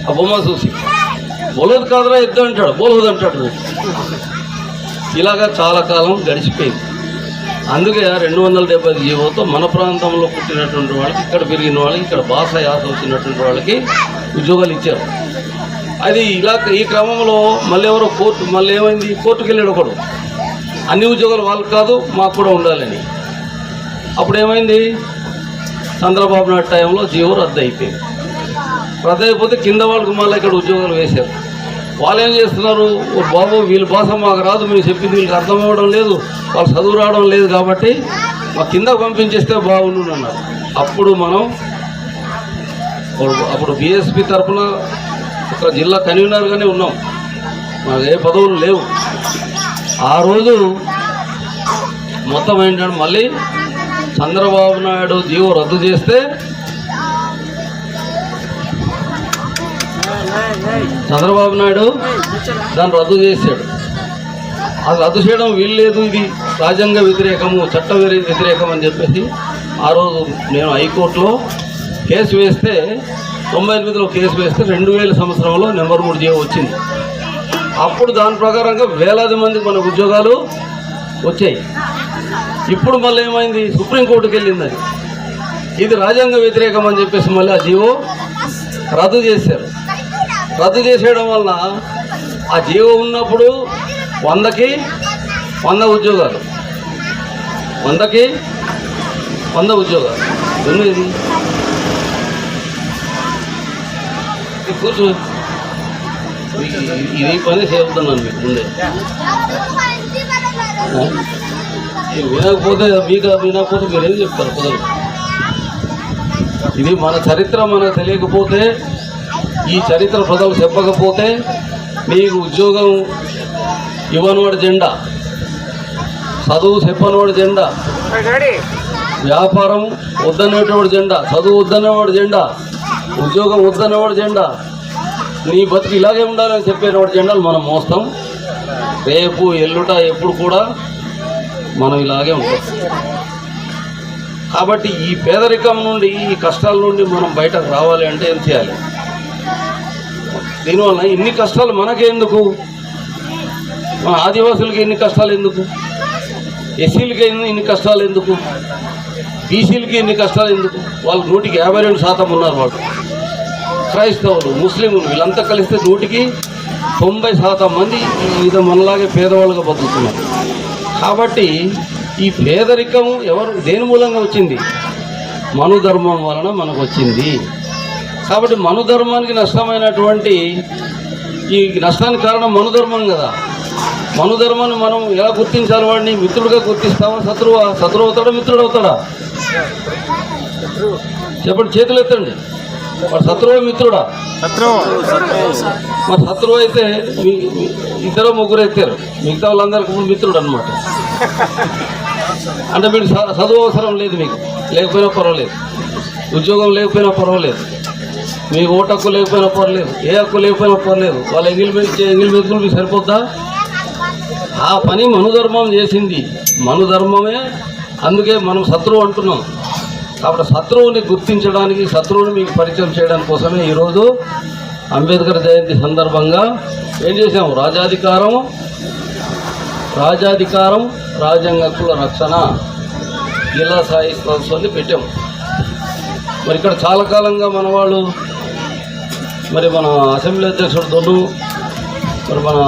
ఆ బొమ్మ చూసి బోలదు కాదురా ఎద్దు అంటాడు, బోలదు అంటాడు. ఇలాగా చాలా కాలం గడిచిపోయింది. అందుకే 270 జీవోతో మన ప్రాంతంలో పుట్టినటువంటి వాళ్ళకి, ఇక్కడ పెరిగిన వాళ్ళకి, ఇక్కడ భాష యాస వచ్చినటువంటి వాళ్ళకి ఉద్యోగాలు ఇచ్చారు. అది ఇలా ఈ క్రమంలో మళ్ళీ ఏమైంది, కోర్టుకు వెళ్ళాడు ఒకడు, అన్ని ఉద్యోగాలు వాళ్ళకి కాదు మాకు కూడా ఉండాలని. అప్పుడు ఏమైంది, చంద్రబాబు నాయుడు టైంలో జీవో రద్దు అయిపోయింది. రద్దు అయిపోతే కింద వాళ్ళకి మళ్ళీ ఇక్కడ ఉద్యోగాలు వేశారు. వాళ్ళు ఏం చేస్తున్నారు, బాబు వీళ్ళ భాష మాకు రాదు, మేము చెప్పింది వీళ్ళకి అర్థం అవ్వడం లేదు, వాళ్ళు చదువు రావడం లేదు కాబట్టి మా కింద పంపించేస్తే బాగుండు అన్నారు. అప్పుడు బీఎస్పీ తరఫున ఒక జిల్లా కన్వీనర్గానే ఉన్నాం, మాకు ఏ పదవులు లేవు. ఆ రోజు మొత్తం ఏంటంటే మళ్ళీ చంద్రబాబు నాయుడు జీవో రద్దు చేస్తే చంద్రబాబు నాయుడు దాన్ని రద్దు చేశాడు. అది రద్దు చేయడం వీల్లేదు, ఇది రాజ్యాంగ వ్యతిరేకము, చట్ట వ్యతిరేకం అని చెప్పేసి ఆ రోజు నేను హైకోర్టులో కేసు వేస్తే 98లో కేసు వేస్తే 2000 సంవత్సరంలో నెంబర్ 3 జీవో వచ్చింది. అప్పుడు దాని ప్రకారంగా వేలాది మందికి మనకు ఉద్యోగాలు వచ్చాయి. ఇప్పుడు మళ్ళీ ఏమైంది, సుప్రీంకోర్టుకి వెళ్ళింది. అది ఇది రాజ్యాంగ వ్యతిరేకం అని చెప్పేసి మళ్ళీ ఆ జీవో రద్దు చేశారు. రద్దు చేసేయడం వలన ఆ జీవో ఉన్నప్పుడు 100కి 100 ఉద్యోగాలు, 100కి 100 ఉద్యోగాలు ఉన్నది. కూర్చో, ఇది పని చేస్తున్నాను మీకు ముందే. వినకపోతే మీరేం చెప్తారు కుదరదు. ఇది మన చరిత్ర మనకు తెలియకపోతే, ఈ చరిత్ర ప్రజలు చెప్పకపోతే నీకు ఉద్యోగం ఇవ్వనివాడు జెండా, చదువు చెప్పనివాడు జెండా, వ్యాపారం వద్దనేవాడు జెండా, చదువు వద్దనేవాడు జెండా, ఉద్యోగం వద్దనేవాడు జెండా, నీ బతుకు ఇలాగే ఉండాలని చెప్పేవాడు జెండాలు మనం మోస్తాం. రేపు ఎల్లుట ఎప్పుడు కూడా మనం ఇలాగే ఉంటాం. కాబట్టి ఈ పేదరికం నుండి, ఈ కష్టాల నుండి మనం బయటకు రావాలి అంటే ఏం చేయాలి? దీనివల్ల ఇన్ని కష్టాలు మనకెందుకు, మన ఆదివాసులకి ఎన్ని కష్టాలు ఎందుకు, ఎస్సీలకి ఇన్ని కష్టాలు ఎందుకు, బీసీలకి ఎన్ని కష్టాలు ఎందుకు? వాళ్ళు 152% ఉన్నారు. వాళ్ళు క్రైస్తవులు, ముస్లింలు వీళ్ళంతా కలిస్తే 190% మంది ఇది మనలాగే పేదవాళ్ళుగా బతుకుతున్నారు. కాబట్టి ఈ పేదరికం దేని మూలంగా వచ్చింది? మనుధర్మం వలన మనకు వచ్చింది. కాబట్టి మనుధర్మానికి నష్టమైనటువంటి ఈ నష్టానికి కారణం మనుధర్మం కదా. మనుధర్మాన్ని మనం ఎలా గుర్తించాలి? వాడిని మిత్రుడిగా గుర్తిస్తావా, శత్రువా? శత్రువు అవుతాడా, మిత్రుడు అవుతాడా? చెప్పండి, చేతులు ఎత్తండి. వాడు శత్రువా, మిత్రుడా? మరి శత్రువు అయితే 2-3 ఎత్తారు, మిగతా వాళ్ళందరికీ మిత్రుడు అనమాట. అంటే మీకు చదువు అవసరం లేదు, మీకు లేకపోయినా పర్వాలేదు, ఉద్యోగం లేకపోయినా పర్వాలేదు, మీ ఓటు హక్కు లేకపోయినా పర్లేదు, ఏ హక్కు లేకపోయినా పర్లేదు, వాళ్ళ ఎంగిల్ మెతుకులు మీకు సరిపోద్దా? ఆ పని మనుధర్మం చేసింది. మనుధర్మమే, అందుకే మనం శత్రువు అంటున్నాం. కాబట్టి శత్రువుని గుర్తించడానికి, శత్రువుని మీకు పరిచయం చేయడం కోసమే ఈరోజు అంబేద్కర్ జయంతి సందర్భంగా ఏం చేసాము? రాజాధికారం, రాజ్యాంగ హక్కుల రక్షణ జిల్లా స్థాయి సంస్థని పెట్టాము. మరి ఇక్కడ చాలా కాలంగా మన వాళ్ళు, మరి మన అసెంబ్లీ అధ్యక్షుడు దొడ్డు, మరి మన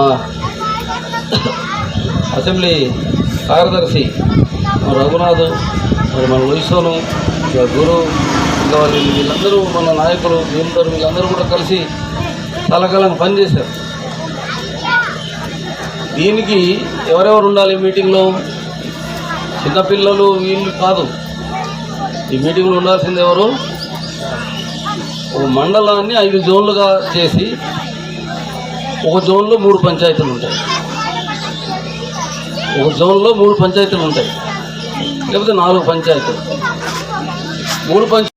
అసెంబ్లీ కార్యదర్శి రఘునాథ్, మరి మన వైసోను, గురు, ఇంకా వీళ్ళందరూ మన నాయకులు వీళ్ళందరూ కూడా కలిసి చాలా కాలంగా పనిచేశారు. దీనికి ఎవరెవరు ఉండాలి మీటింగ్లో? చిన్నపిల్లలు వీళ్ళు కాదు. ఈ మీటింగ్లో ఉండాల్సింది ఎవరు? ఒక మండలాన్ని 5 జోన్లుగా చేసి, ఒక జోన్లో 3 పంచాయతీలు ఉంటాయి, ఒక జోన్లో 3 పంచాయతీలు ఉంటాయి, లేకపోతే 4 పంచాయతీలు. 3 పంచాయతీలు